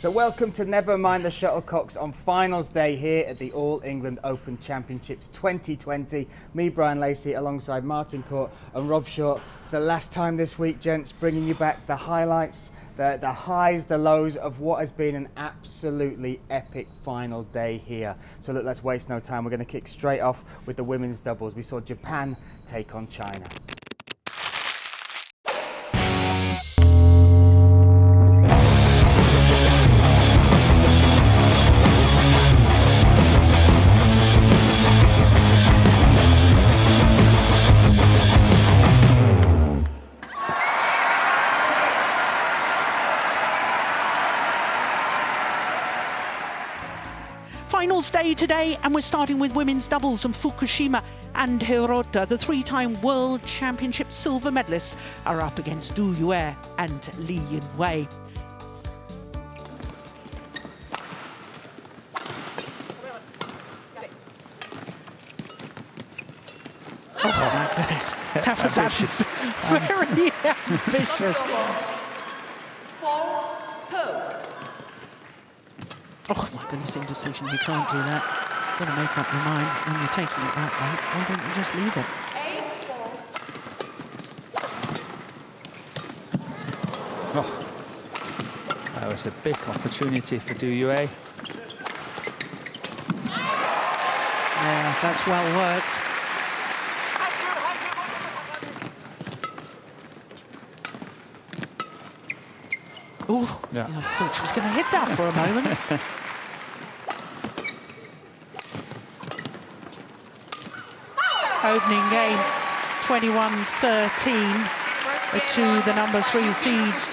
So welcome to Never Mind the Shuttlecocks on finals day here at the All England Open Championships 2020. Me, Bryan Lacey, alongside Martin Court and Rob Short. For the last time this week, gents, bringing you back the highlights, the highs, the lows of what has been an absolutely epic final day here. So look, let's waste no time. We're going to kick straight off with the women's doubles. We saw Japan take on China. Finals day today, and we're starting with women's doubles, and Fukushima and Hirota, the three-time World Championship silver medalists, are up against Du Yue and Li Yinwei. Oh my goodness, that was ambitious. Very ambitious. Oh my goodness, indecision, you can't do that. You've got to make up your mind when you're taking it that way. Why don't you just leave it? Oh, that was a big opportunity for Du Yue. Yeah, that's well worked. Oh, yeah. I thought she was going to hit that for a moment. Opening game, 21-13 to the number 3 seeds.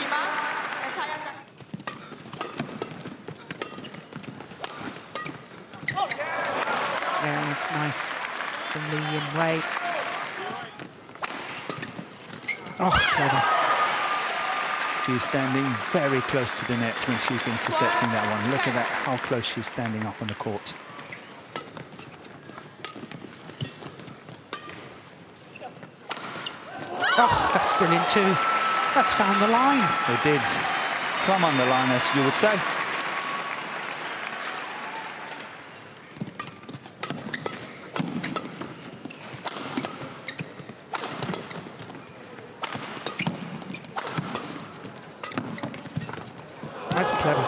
Yeah, it's nice from Li Yinwei. Oh, clever. She's standing very close to the net when she's intercepting that one. Look at that, how close she's standing up on the court. Oh, that's brilliant too. That's found the line. It did. Plumb on the line, as you would say. That's clever.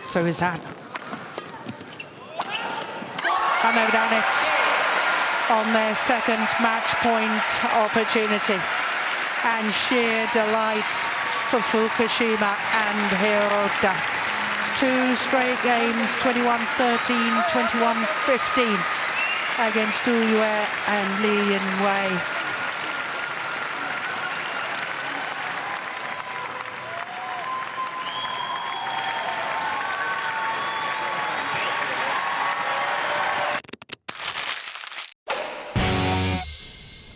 So is that. And they've done it on their second match point opportunity. And sheer delight for Fukushima and Hirota. 2 straight games, 21-13, 21-15 against Du Yue and Li Yinwei.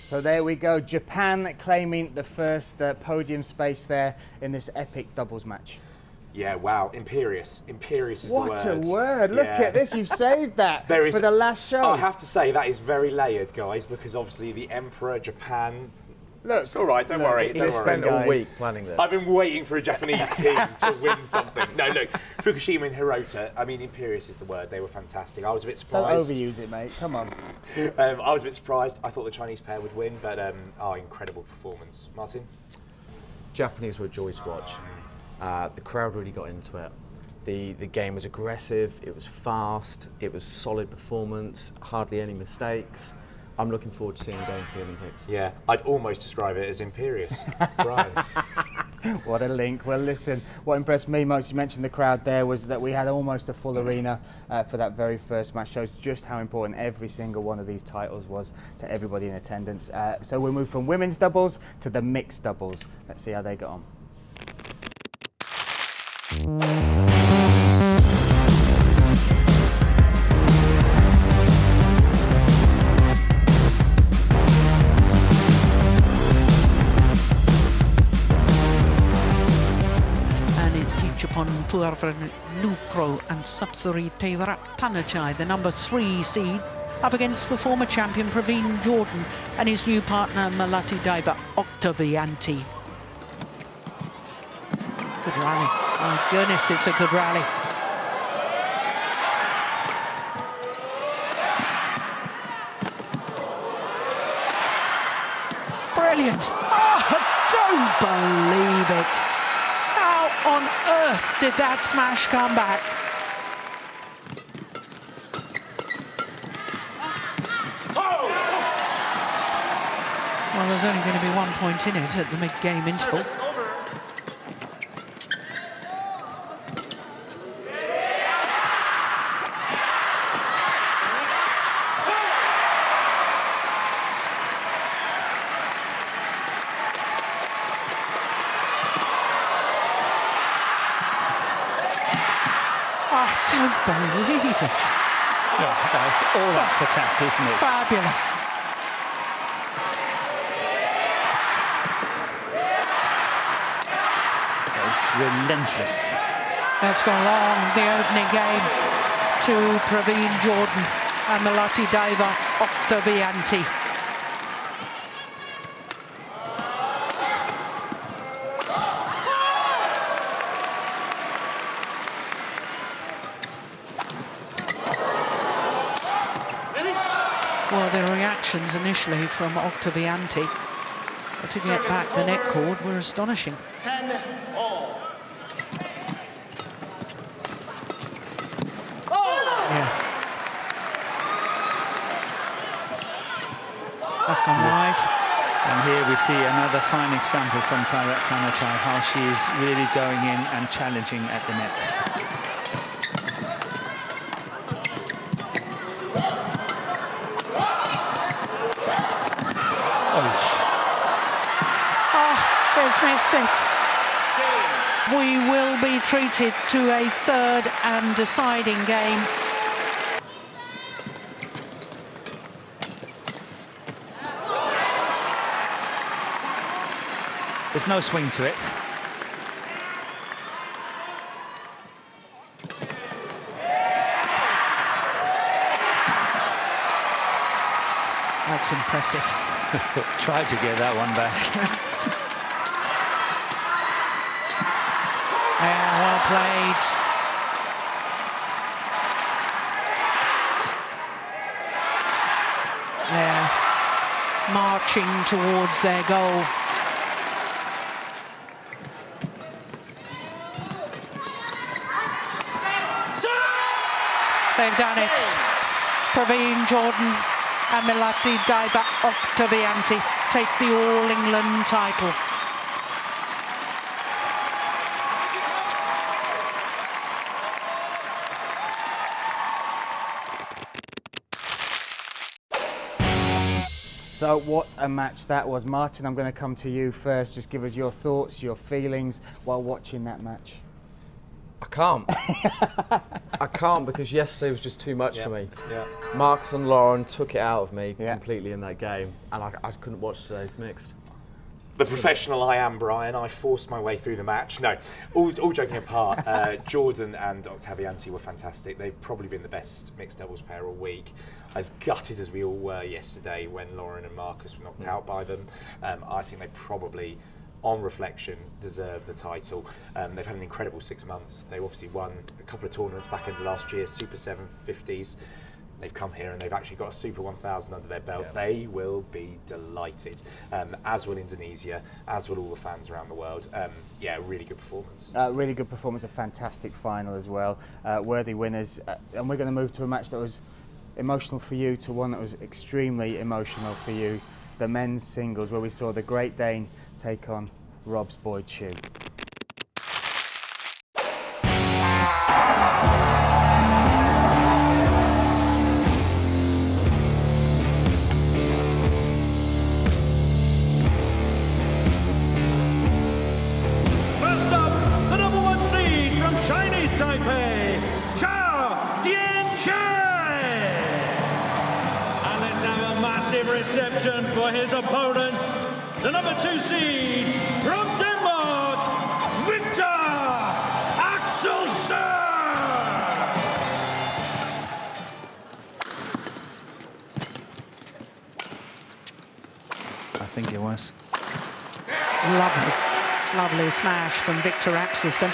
So there we go, Japan claiming the first podium space there in this epic doubles match. Yeah, wow, Imperious. Imperious is the word. What a word, look at this, you've saved that for the last show. I have to say, that is very layered, guys, because obviously the Emperor, Japan... Look, it's all right, don't worry. He spent all week planning this. I've been waiting for a Japanese team to win something. No, look, Fukushima and Hirota, I mean, Imperious is the word. They were fantastic. I was a bit surprised. Don't overuse it, mate, come on. I was a bit surprised. I thought the Chinese pair would win, but incredible performance. Martin? Japanese were a joy to watch. The crowd really got into it. The game was aggressive, it was fast, it was solid performance, hardly any mistakes. I'm looking forward to seeing them going to the Olympics. Yeah, I'd almost describe it as Imperious. Bryan. What a link. Well, listen, what impressed me most, you mentioned the crowd there, was that we had almost a full arena for that very first match. Shows just how important every single one of these titles was to everybody in attendance. So we'll move from women's doubles to the mixed doubles. Let's see how they got on. Purvan Nukro and Sapsari Tevra Panachai, the number 3 seed, up against the former champion Praveen Jordan and his new partner Malati Daiva Octavianti. Good rally. Oh, goodness, it's a good rally. Brilliant. Oh, don't believe it. How on earth did that smash come back? Well, there's only going to be 1 point in it at the mid-game interval. I don't believe it. Yeah, that's all out attack, isn't it? Fabulous. It's relentless. Let's go along the opening game to Praveen Jordan and Melati Deva Octavianti. Well, the reactions initially from Octavianti to get back the net cord were astonishing. 10-all. Yeah. That's gone wide. And here we see another fine example from Tairat Tanachai, how she is really going in and challenging at the net. Missed it. We will be treated to a third and deciding game. There's no swing to it. That's impressive. Tried to get that one back. Yeah, well played. Yeah, marching towards their goal. They've done it. Praveen Jordan and Melati Deva Octavianti take the All England title. So what a match that was. Martin, I'm going to come to you first. Just give us your thoughts, your feelings while watching that match. I can't. I can't because yesterday was just too much for me. Yeah. Marcus and Lauren took it out of me Yeah. completely in that game, and I couldn't watch today's mixed. The professional I am, Bryan, I forced my way through the match. No, all joking apart, Jordan and Octavianti were fantastic. They've probably been the best mixed doubles pair all week. As gutted as we all were yesterday when Lauren and Marcus were knocked out by them, I think they probably, on reflection, deserve the title. They've had an incredible 6 months. They obviously won a couple of tournaments back end of last year, Super 750s. They've come here and they've actually got a Super 1000 under their belts. Yeah. They will be delighted, as will Indonesia, as will all the fans around the world. Yeah, really good performance. Really good performance, a fantastic final as well. Worthy winners. And we're going to move to a match that was emotional for you, to one that was extremely emotional for you. The men's singles, where we saw the Great Dane take on Rob's boy Chou. First up, the #1 seed from Chinese Taipei, Chen. And let's have a massive reception for his opponent, the #2 seed from Denmark, Viktor Axelsen. I think it was. Lovely. Lovely smash from Viktor Axelsen.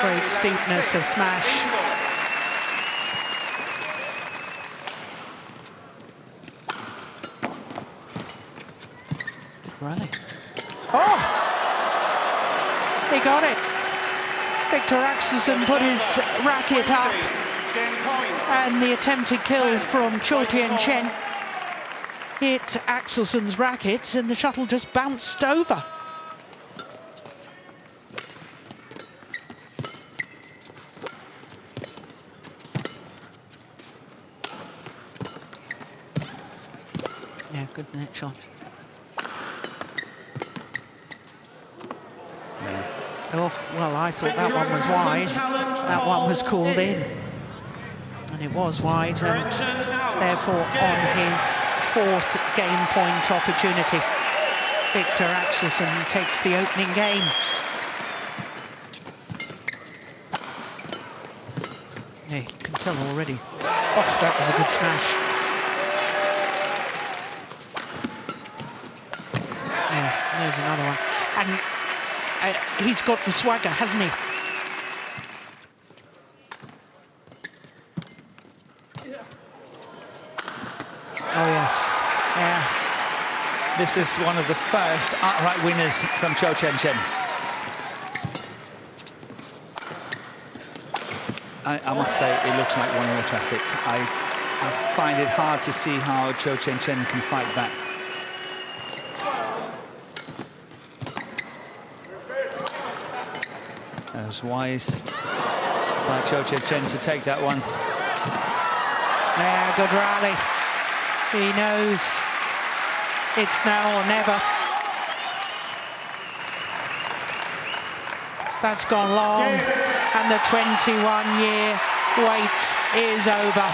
Great steepness of smash. Rally. Oh! He got it. Viktor Axelsen put his racket up. And the attempted kill from Chen hit Axelsen's racket and the shuttle just bounced over. Yeah, good net shot. Yeah. Oh, well, I thought that one was wide. That one was called in. And it was wide, and therefore on his 4th game point opportunity, Viktor Axelsen takes the opening game. Yeah, you can tell already. Oh, that was a good smash. Yeah, there's another one. And he's got the swagger, hasn't he? Oh, yes. Yeah. This is one of the first outright winners from Chen. I must say, it looks like one-way traffic. I find it hard to see how Chen can fight back. That was wise by Chen to take that one. Yeah, good rally. He knows it's now or never. That's gone long, and the 21-year wait is over.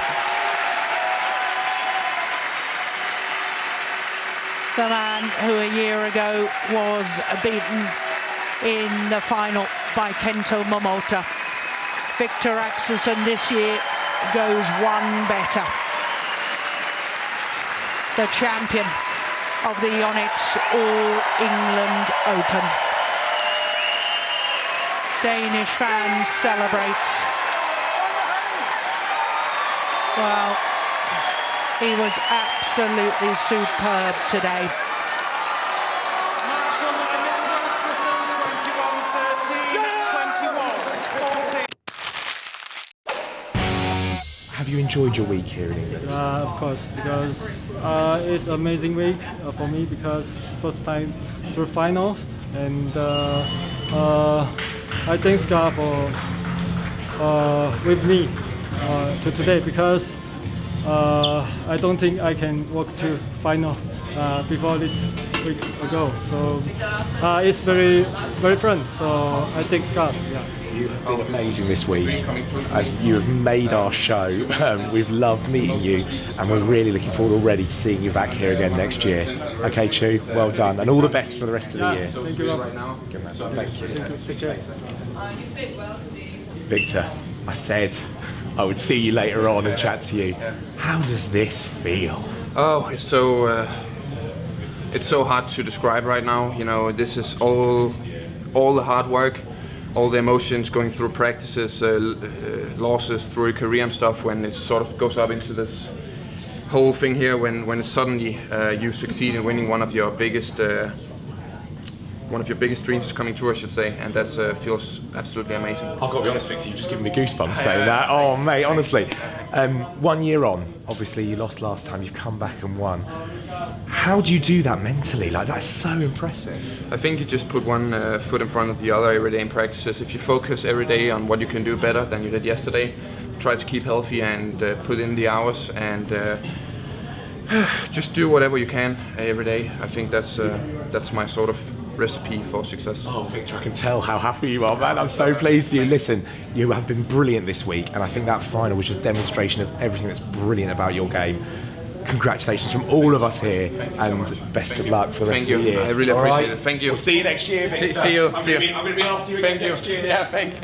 The man who a year ago was beaten in the final by Kento Momota. Viktor Axelsen this year goes one better. The champion of the YONEX All-England Open. Danish fans celebrate. Well, he was absolutely superb today. Have you enjoyed your week here in England? Of course, because it's an amazing week for me because first time to the finals, and I thank God for with me to today because I don't think I can walk to final before this week ago. So it's very fun. So I thank God. Yeah. You have been amazing this week. You have made our show. We've loved meeting you, and we're really looking forward already to seeing you back here again next year. Okay, Chou, well done, and all the best for the rest of the year. Thank you, Rob. Good man. Thank you. Take care. Victor, I said I would see you later on and chat to you. How does this feel? Oh, it's so hard to describe right now. You know, this is all the hard work, all the emotions going through practices, losses through your career and stuff. When it sort of goes up into this whole thing here, when suddenly you succeed in winning one of your biggest dreams coming true, I should say, and that feels absolutely amazing. I've got to be honest, Victor, you've just given me goosebumps saying that. Oh, mate, honestly. 1 year on, obviously you lost last time, you've come back and won. How do you do that mentally? Like, that's so impressive. I think you just put one foot in front of the other every day in practices. If you focus every day on what you can do better than you did yesterday, try to keep healthy and put in the hours and just do whatever you can every day. I think that's my sort of recipe for success. Oh, Viktor, I can tell how happy you are, man. I'm so pleased for you. Listen, you have been brilliant this week, and I think that final was just demonstration of everything that's brilliant about your game. Congratulations from all of us here, and best of luck for the rest of the year. I really appreciate it. Thank you. We'll see you next year, Viktor. See you. I'm going to be after you again next year. Yeah, thanks.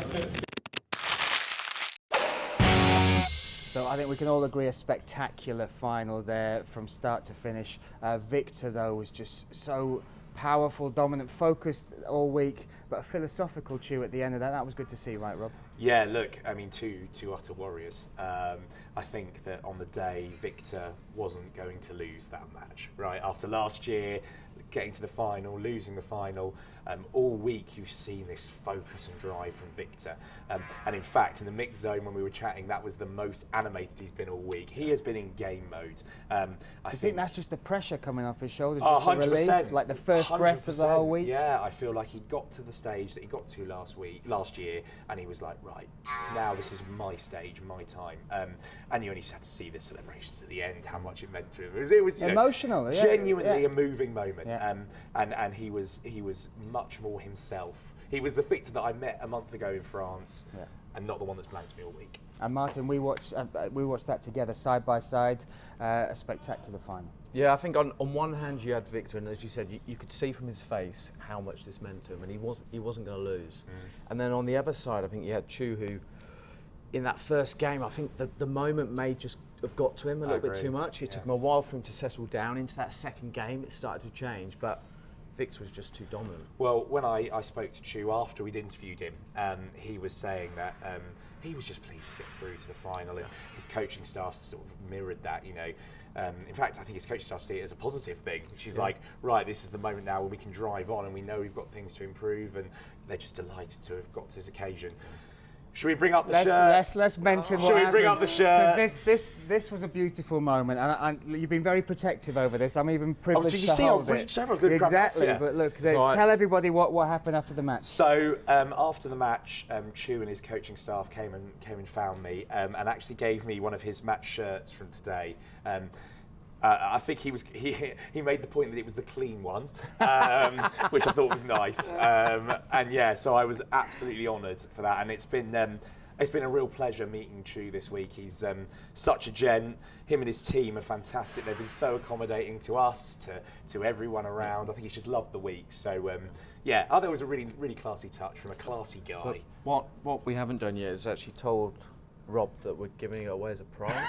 So I think we can all agree a spectacular final there from start to finish. Viktor, though, was just so powerful, dominant, focused all week, but a philosophical Chou at the end of that. That was good to see, right, Rob? Yeah, look, I mean, two utter warriors. I think that on the day, Viktor wasn't going to lose that match, right? After last year, getting to the final, losing the final, all week you've seen this focus and drive from Viktor. And in fact, in the mixed zone when we were chatting, that was the most animated he's been all week. He has been in game mode. I think that's just the pressure coming off his shoulders, Oh, just the 100%. relief, like the first breath of the whole week. Yeah, I feel like he got to the stage that he got to last year, and he was like, right, now this is my stage, my time. And you only had to see the celebrations at the end, how much it meant to him. It was emotional, genuinely a moving moment. Yeah. And he was much more himself. He was the Viktor that I met a month ago in France, and not the one that's blanked me all week. And Martin, we watched that together, side by side, a spectacular final. Yeah, I think on one hand you had Viktor, and as you said, you could see from his face how much this meant to him, and he wasn't going to lose. And then on the other side, I think you had Chou, who, in that first game, I think the moment may just have got to him a little bit too much. It took him a while for him to settle down. Into that second game, it started to change, but Viktor was just too dominant. Well, when I spoke to Chou after we'd interviewed him, he was saying that he was just pleased to get through to the final, and his coaching staff sort of mirrored that, you know. In fact, I think his coaching staff see it as a positive thing. She's like, right, this is the moment now where we can drive on, and we know we've got things to improve, and they're just delighted to have got to this occasion. Should we bring up the shirt? Let's mention what Should we happened, bring up the shirt? This was a beautiful moment, and you've been very protective over this. I'm even privileged did you to see hold how it. several good Exactly, grab off, yeah. but look, So tell everybody what happened after the match. So after the match, Chou and his coaching staff came and found me, and actually gave me one of his match shirts from today. I think he made the point that it was the clean one, which I thought was nice. And yeah, so I was absolutely honoured for that. And it's been a real pleasure meeting Chou this week. He's such a gent. Him and his team are fantastic. They've been so accommodating to us, to everyone around. I think he's just loved the week. So yeah, I thought it was a really, really classy touch from a classy guy. But what we haven't done yet is actually told Rob that we're giving it away as a prize.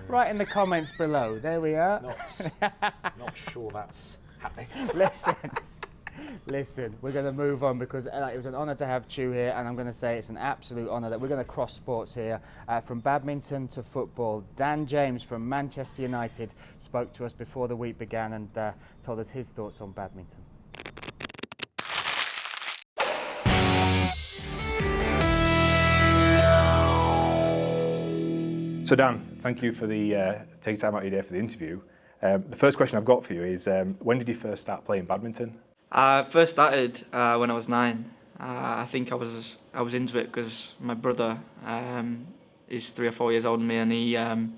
Right in the comments below. There we are. Not sure that's happening. Listen, we're going to move on because it was an honour to have Chou here, and I'm going to say it's an absolute honour that we're going to cross sports here. From badminton to football, Dan James from Manchester United spoke to us before the week began and told us his thoughts on badminton. So Dan, thank you for taking time out of your day for the interview. The first question I've got for you is, when did you first start playing badminton? I first started when I was 9. I think I was into it because my brother is 3 or 4 years older than me, and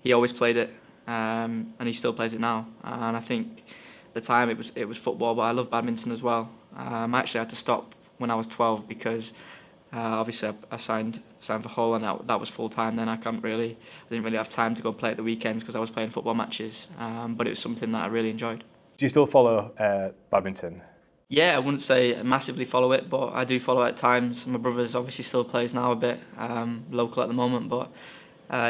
he always played it, and he still plays it now. And I think at the time it was football, but I love badminton as well. I actually had to stop when I was 12 because obviously I signed for Hull, and that was full time. Then I didn't really have time to go play at the weekends because I was playing football matches. But it was something that I really enjoyed. Do you still follow badminton? Yeah, I wouldn't say massively follow it, but I do follow it at times. My brother's obviously still plays now a bit, local at the moment, but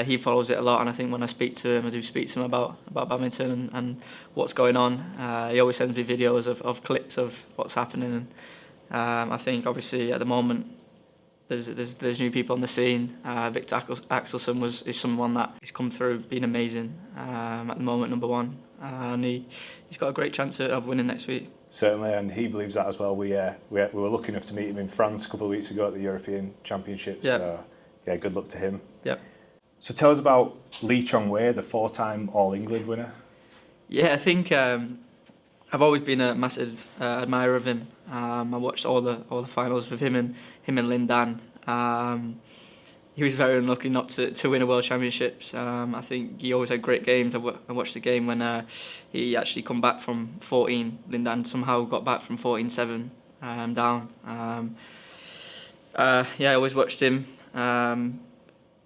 he follows it a lot. And I think when I speak to him, I do speak to him about badminton and what's going on. He always sends me videos of clips of what's happening. And I think obviously at the moment there's new people on the scene. Viktor Axelsen is someone that has come through, being amazing. At the moment, number 1, and he's got a great chance of winning next week. Certainly, and he believes that as well. We were lucky enough to meet him in France a couple of weeks ago at the European Championships. Yep. So yeah, good luck to him. Yep. So tell us about Lee Chong-wei, the 4-time All England winner. Yeah, I think I've always been a massive admirer of him. I watched all the finals with him and Lin Dan. he was very unlucky not to win a World Championships. I think he always had great games. I watched the game when he actually come back from 14. Lindan somehow got back from 14-7 down. I always watched him on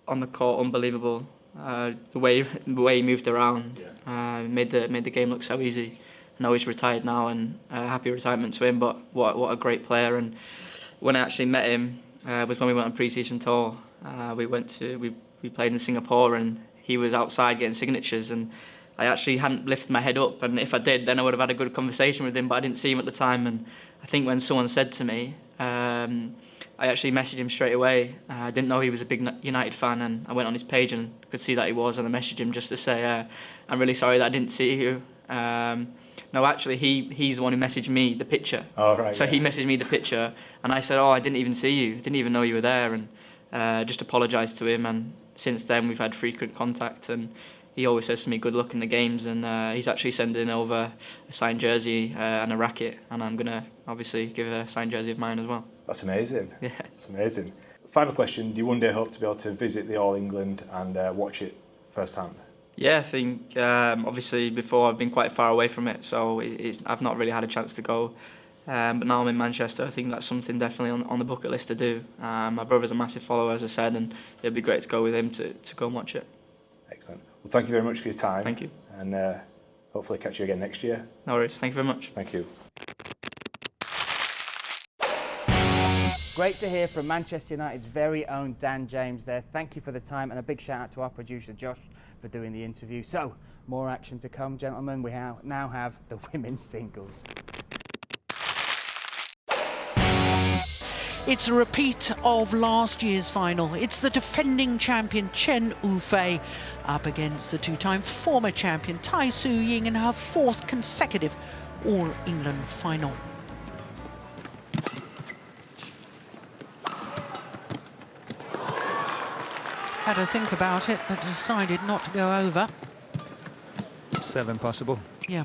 the court. Unbelievable. The way he moved around made the game look so easy. I know he's retired now, and happy retirement to him. But what a great player! And when I actually met him was when we went on pre-season tour. We played in Singapore, and he was outside getting signatures, and I actually hadn't lifted my head up, and if I did, then I would have had a good conversation with him, but I didn't see him at the time. And I think when someone said to me, I actually messaged him straight away. I didn't know he was a big United fan, and I went on his page and could see that he was, and I messaged him just to say, I'm really sorry that I didn't see you. No, actually, he's the one who messaged me the picture. Oh, right. So he messaged me the picture, and I said, I didn't even see you. I didn't even know you were there, and just apologised to him. And since then, we've had frequent contact, and he always says to me, good luck in the games. And he's actually sending over a signed jersey and a racket, and I'm going to obviously give a signed jersey of mine as well. That's amazing. Yeah. That's amazing. Final question, do you one day hope to be able to visit the All England and watch it firsthand? Yeah, I think obviously before I've been quite far away from it, so I've not really had a chance to go. But now I'm in Manchester, I think that's something definitely on the bucket list to do. My brother's a massive follower, as I said, and it'd be great to go with him to go and watch it. Excellent. Well, thank you very much for your time. Thank you. And hopefully catch you again next year. No worries. Thank you very much. Thank you. Great to hear from Manchester United's very own Dan James there. Thank you for the time, and a big shout out to our producer Josh for doing the interview. So, more action to come, gentlemen. We now have the women's singles. It's a repeat of last year's final. It's the defending champion Chen Yufei up against the two-time former champion Tai Tzu-Ying in her 4th consecutive All-England final. Had to think about it, but decided not to go over. 7 possible. Yeah.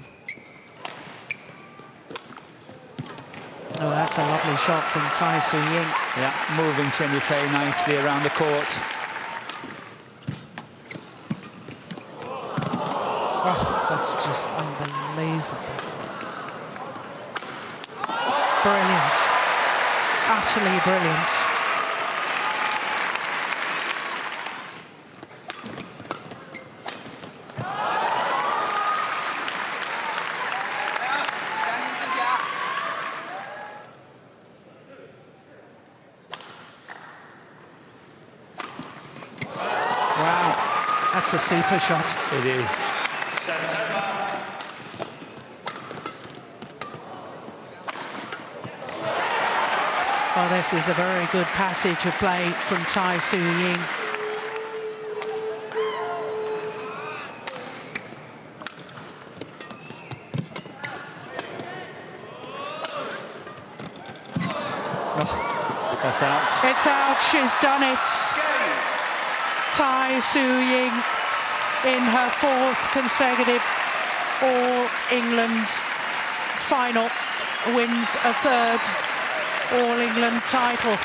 Oh, that's a lovely shot from Tai Tzu-Ying. Yeah, moving Chen Yufei nicely around the court. Oh, that's just unbelievable. Brilliant. Utterly brilliant. That's a super shot. It is. Well, this is a very good passage of play from Tai Tzu-Ying. Oh, that's out. It's out. She's done it. Tai Tzu-Ying in her 4th consecutive All-England final wins a 3rd All-England title.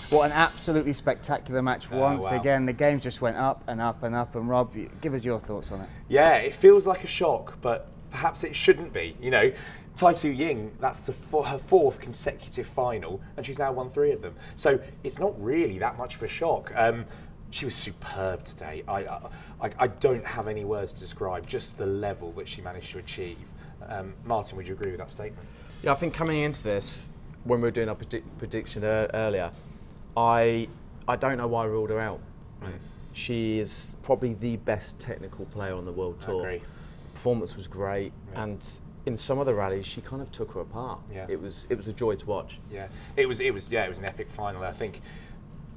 What an absolutely spectacular match once again. The game just went up and up and up. And Rob, give us your thoughts on it. Yeah, it feels like a shock, but perhaps it shouldn't be. You know, Tai Tzu-Ying, that's her 4th consecutive final, and she's now won 3 of them. So it's not really that much of a shock. She was superb today. I don't have any words to describe just the level that she managed to achieve. Martin, would you agree with that statement? Yeah, I think coming into this, when we were doing our prediction earlier, I don't know why I ruled her out. Right. She is probably the best technical player on the World Tour. I agree. Performance was great, and in some of the rallies, she kind of took her apart. Yeah. It was a joy to watch. Yeah, it was an epic final. I think,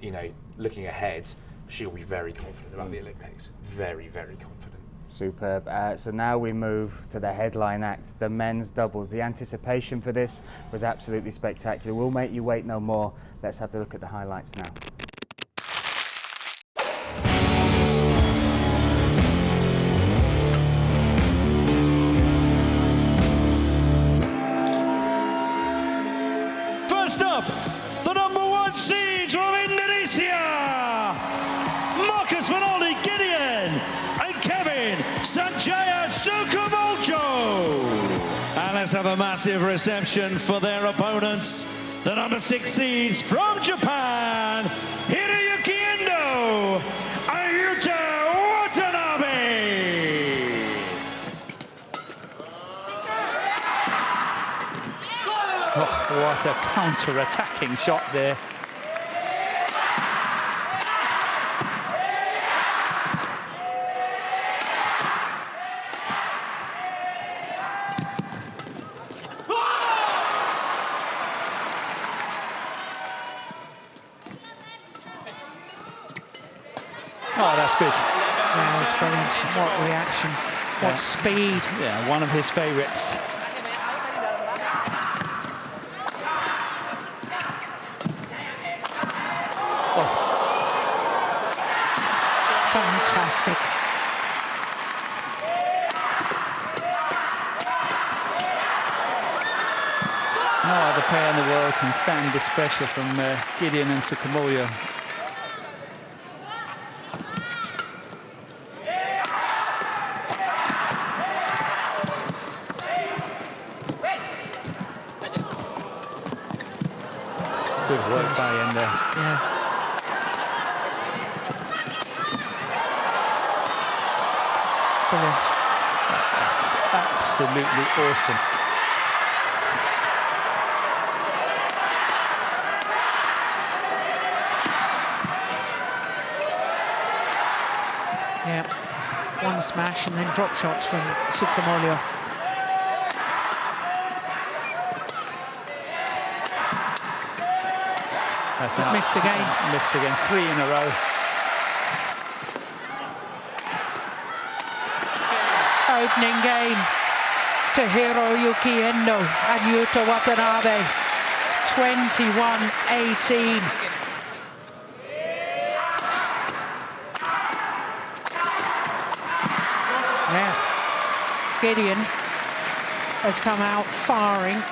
you know, looking ahead, she'll be very confident about the Olympics. Very, very confident. Superb. So now we move to the headline act, the men's doubles. The anticipation for this was absolutely spectacular. We'll make you wait no more. Let's have a look at the highlights now. First up, the #1 seeds from Indonesia, Marcus Gideon and Kevin Sukamuljo. And let's have a massive reception for their opponents, the #6 seeds from Japan, Hiroyuki Endo Yuta Watanabe. Oh, what a counter-attacking shot there. Oh, that's good. Yeah, that's brilliant. What reactions, what speed. Yeah, one of his favourites. Oh. Fantastic. No other pair in the world can stand this pressure from Gideon and Sukamuljo. Good work by Endo. Yeah. Brilliant. That's absolutely awesome. Yeah. One smash and then drop shots from Sukamuljo. He's missed again. Missed again, 3 in a row. Opening game to Hiroyuki Endo and Yuta Watanabe. 21-18. Yeah. Gideon has come out firing.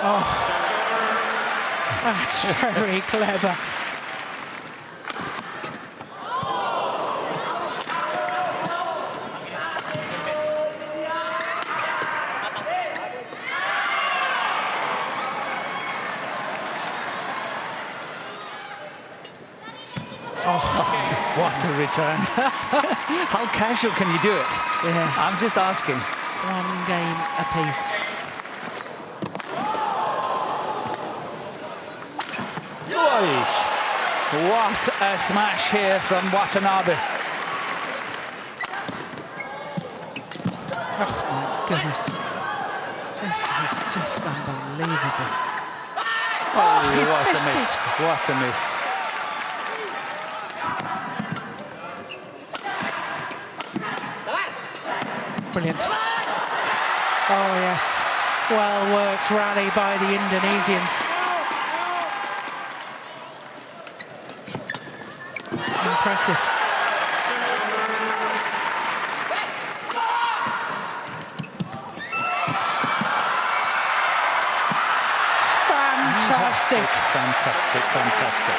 Oh, that's very clever. Oh, what a return. How casual can you do it? Yeah. I'm just asking. One game apiece. What a smash here from Watanabe. Oh my goodness. This is just unbelievable. Oh, he's what missed a miss. it. What a miss. Brilliant. Oh yes. Well worked rally by the Indonesians. Impressive. Fantastic. Fantastic, fantastic.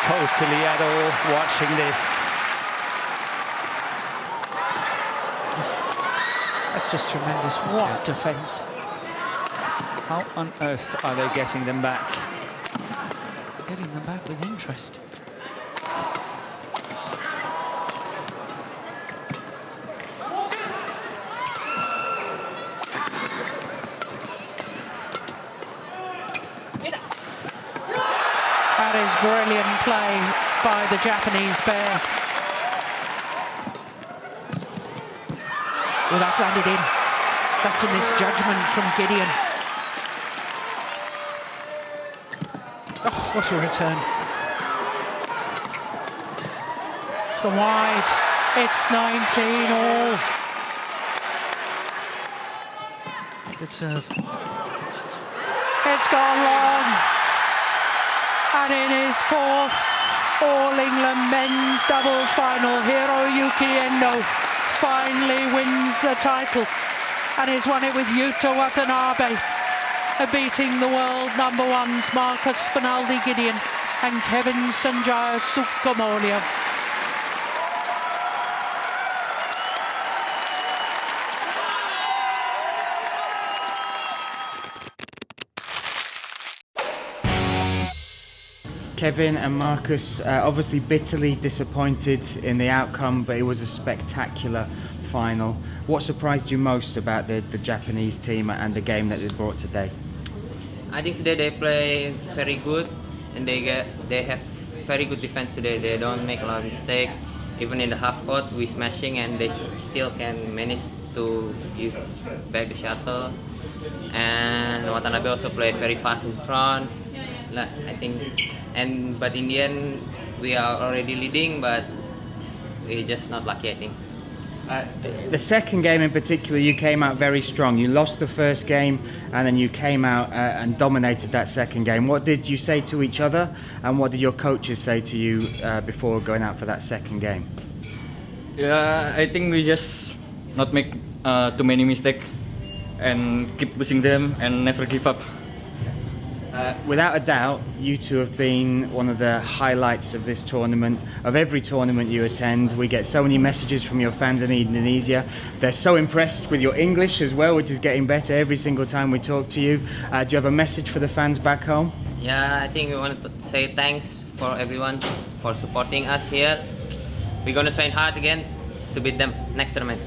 Totally at all watching this. That's just tremendous. What defence. How on earth are they getting them back? Getting them back with interest. That is brilliant play by the Japanese pair. Well, that's landed in. That's a misjudgment from Gideon. Oh, what a return. It's gone wide. It's 19 all. Good serve. It's gone long. And in his fourth All England men's doubles final. Hiroyuki Endo finally wins the title and has won it with Yuta Watanabe, beating the world number ones Marcus Gideon and Kevin Sukamuljo. Kevin and Marcus, obviously bitterly disappointed in the outcome, but it was a spectacular final. What surprised you most about the Japanese team and the game that they brought today? I think today they play very good, and they have very good defense today. They don't make a lot of mistakes. Even in the half court, we smashing, and they still can manage to give back the shuttle. And Watanabe also play very fast in front. I think, but in the end we are already leading, but we're just not lucky, I think. The second game in particular, you came out very strong. You lost the first game and then you came out and dominated that second game. What did you say to each other and what did your coaches say to you before going out for that second game? Yeah, I think we just not make too many mistakes and keep pushing them and never give up. Without a doubt, you two have been one of the highlights of this tournament, of every tournament you attend. We get so many messages from your fans in Indonesia. They're so impressed with your English as well, which is getting better every single time we talk to you. Do you have a message for the fans back home? Yeah, I think we want to say thanks for everyone for supporting us here. We're going to train hard again to beat them next tournament.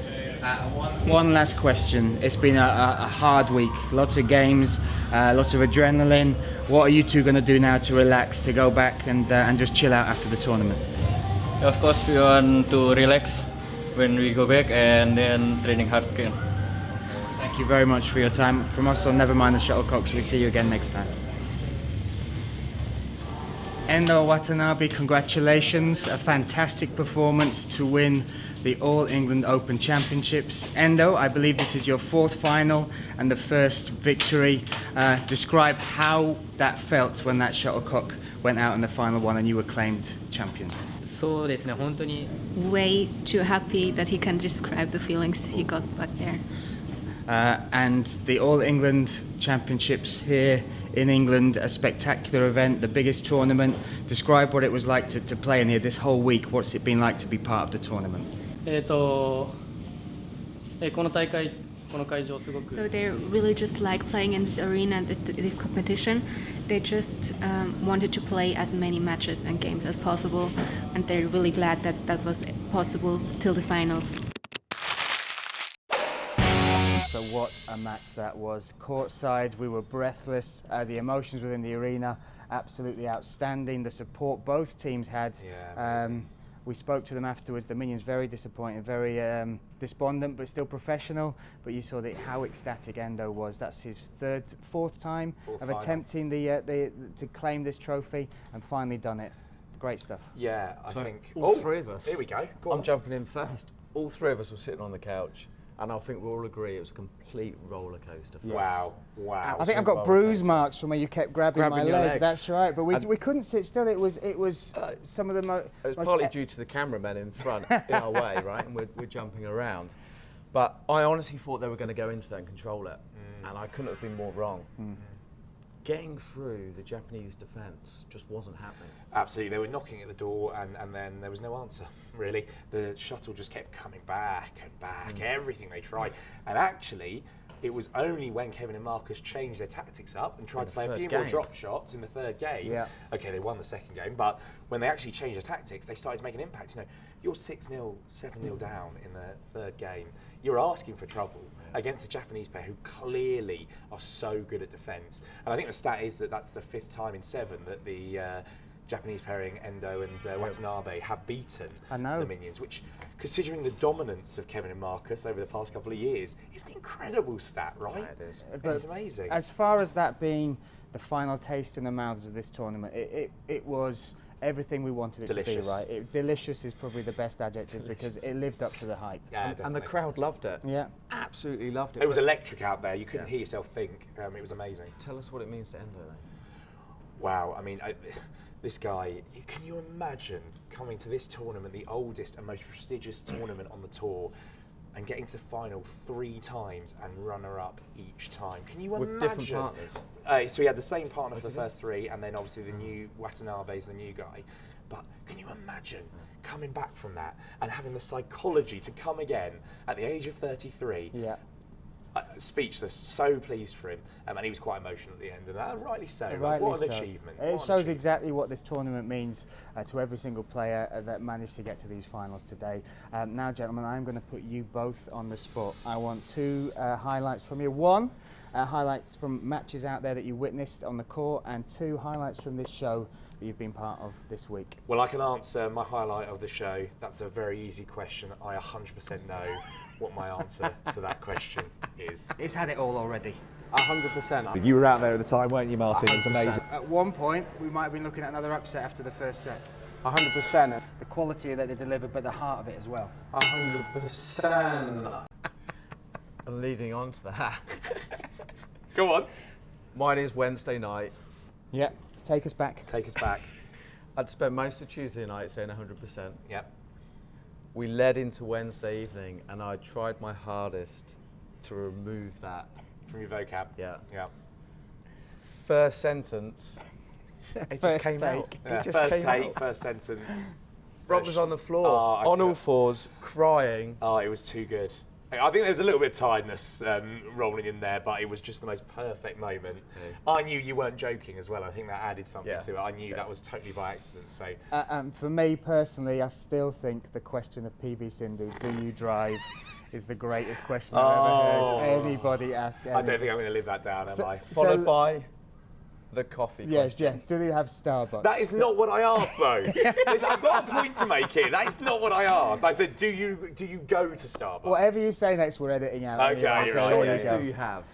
One last question. It's been a hard week. Lots of games, lots of adrenaline. What are you two going to do now to relax, to go back and just chill out after the tournament? Of course, we want to relax when we go back and then training hard again. Thank you very much for your time. From us on Never Mind the Shuttlecocks, we see you again next time. Endo Watanabe, congratulations. A fantastic performance to win the All England Open Championships. Endo, I believe this is your fourth final and the first victory. Describe how that felt when that shuttlecock went out in the final one and you were claimed champions. Way too happy that he can describe the feelings he got back there. And the All England Championships here in England, a spectacular event, the biggest tournament. Describe what it was like to play in here this whole week. What's it been like to be part of the tournament? So they really just like playing in this arena, this competition. They just wanted to play as many matches and games as possible, and they're really glad that that was possible till the finals. So what a match that was. Courtside, we were breathless. The emotions within the arena, absolutely outstanding. The support both teams had. We spoke to them afterwards. The Minions very disappointed, very despondent, but still professional. But you saw how ecstatic Endo was. That's his fourth time of attempting to claim this trophy, and finally done it. Great stuff. Yeah, I So think all three of us. Here we go. I'm jumping in first. All three of us were sitting on the couch. And I think we all agree it was a complete roller coaster. Wow, wow. I think I've got bruise marks from where you kept grabbing my your leg. legs. That's right, but we couldn't sit still. It was some of the most. It was partly due to the cameramen in front in our way, right? And we're jumping around. But I honestly thought they were going to go into that and control it. And I couldn't have been more wrong. Getting through the Japanese defence just wasn't happening. Absolutely, they were knocking at the door and then there was no answer, really. The shuttle just kept coming back and back, everything they tried. And actually, it was only when Kevin and Marcus changed their tactics up and tried to play a few more drop shots in the third game. Okay, they won the second game, but when they actually changed their tactics, they started to make an impact. You know, you're 6-0, 7-0 down in the third game. You're asking for trouble against the Japanese pair who clearly are so good at defence. And I think the stat is that that's the 5th time in 7 that the Japanese pairing Endo and Watanabe have beaten the Minions, which, considering the dominance of Kevin and Marcus over the past couple of years, is an incredible stat, right? Yeah, it is. It's amazing. As far as that being the final taste in the mouths of this tournament, it was everything we wanted it to be, right? Delicious is probably the best adjective because it lived up to the hype. Yeah, and the crowd loved it. Yeah. Absolutely loved it. It was electric out there. You couldn't hear yourself think. It was amazing. Tell us what it means to Endo then. Wow, I mean, This guy, can you imagine coming to this tournament, the oldest and most prestigious tournament on the tour, and getting to the final 3 times and runner-up each time? Can you imagine? With different partners? So he had the same partner for the first 3, and then obviously the new Watanabe's the new guy. But can you imagine coming back from that and having the psychology to come again at the age of 33? Yeah. Speechless, so pleased for him, and he was quite emotional at the end, and rightly so. Rightly what an so. achievement! It shows exactly what this tournament means to every single player that managed to get to these finals today. Now, gentlemen, I'm going to put you both on the spot. I want 2 highlights from you. 1, highlights from matches out there that you witnessed on the court, and 2 highlights from this show that you've been part of this week. Well, I can answer my highlight of the show. That's a very easy question. I 100% know what my answer to that question is. It's had it all already. 100%. You were out there at the time, weren't you, Martin? It was amazing. At one point, we might have been looking at another upset after the first set. 100%. The quality that they delivered, but the heart of it as well. 100%. And leading on to that. Go on. Mine is Wednesday night. Yeah, take us back. Take us back. I'd spent most of Tuesday night saying 100%. Yep. We led into Wednesday evening, and I tried my hardest to remove that. From your vocab? Yeah. Yeah. First sentence, it just came out. Yeah, It just first came take, out. first sentence. Rob was on the floor, Oh, on all fours, crying. Oh, it was too good. I think there's a little bit of tiredness rolling in there, but it was just the most perfect moment. Yeah. I knew you weren't joking as well. I think that added something to it. I knew that was totally by accident. So, for me personally, I still think the question of PV Sindhu, do you drive, is the greatest question I've ever heard anybody ask. I don't think I'm going to live that down, am I? Followed by the coffee question. Yeah. Do they have Starbucks? That is not what I asked, though. I've got a point to make here. That is not what I asked. I said, do you go to Starbucks? Whatever you say next, we're editing out. Okay, you're right. Do you have?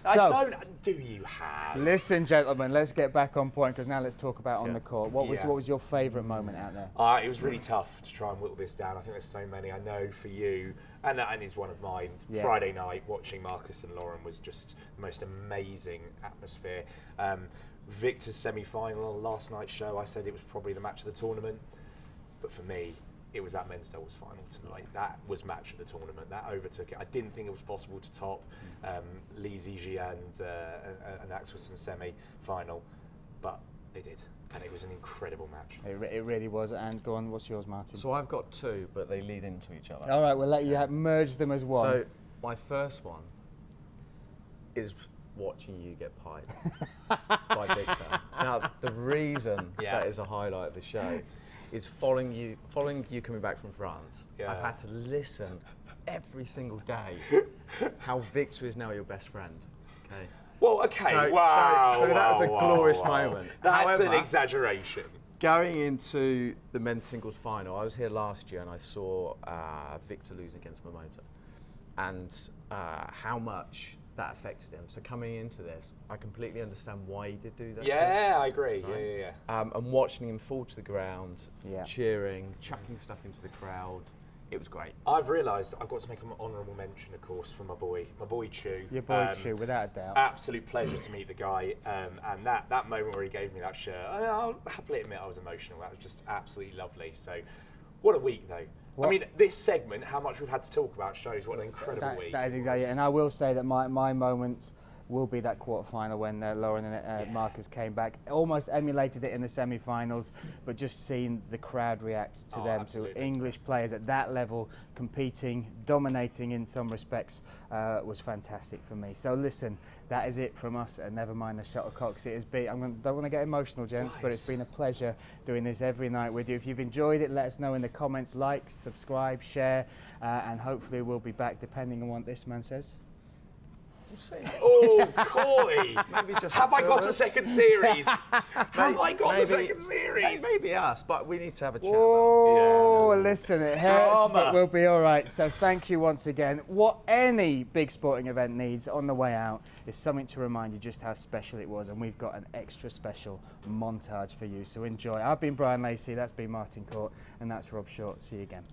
Do you have? Listen, gentlemen, let's get back on point, because now let's talk about on the court. What was your favourite moment out there? It was really tough to try and whittle this down. I think there's so many. I know for you, and is one of mine. Yeah. Friday night, watching Marcus and Lauren was just the most amazing atmosphere. Viktor's semi-final last night's show, I said it was probably the match of the tournament, but for me, it was that men's doubles final tonight. That was match of the tournament. That overtook it. I didn't think it was possible to top Lee Ziji and Axelsen semi-final, but they did, and it was an incredible match. It really was. And go on, what's yours, Martin? So I've got 2, but they lead into each other. All right, we'll let you merge them as one. So my first one is watching you get piped by Viktor. Now, the reason that is a highlight of the show is following you coming back from France. Yeah. I've had to listen every single day how Viktor is now your best friend. Okay. Well, okay. So, wow. So that was a glorious wow. moment. That's However, an exaggeration. Going into the men's singles final, I was here last year and I saw Viktor lose against Momota, and how much that affected him. So coming into this, I completely understand why he did do that. Yeah, I agree. Right? Yeah. And watching him fall to the ground, cheering, chucking stuff into the crowd, it was great. I've realised I've got to make an honourable mention, of course, for my boy Chou. Your boy Chou, without a doubt. Absolute pleasure to meet the guy, and that moment where he gave me that shirt, I'll happily admit I was emotional. That was just absolutely lovely. So, what a week though. I mean, this segment, how much we've had to talk about, shows what an incredible week. That is exactly it. And I will say that my moment will be that quarter-final when Lauren and Marcus came back. Almost emulated it in the semi-finals, but just seeing the crowd react to them, absolutely. To English players at that level, competing, dominating in some respects, was fantastic for me. So listen, that is it from us, and never mind the Shuttlecocks. It has been, don't want to get emotional, gents, but it's been a pleasure doing this every night with you. If you've enjoyed it, let us know in the comments, like, subscribe, share, and hopefully we'll be back depending on what this man says. Oh, Corey! Have I got a second series? Maybe us, but we need to have a chat. Oh, listen, it hurts, but we'll be all right. So thank you once again. What any big sporting event needs on the way out is something to remind you just how special it was, and we've got an extra special montage for you. So enjoy. I've been Bryan Lacey, that's been Martin Court, and that's Rob Short. See you again.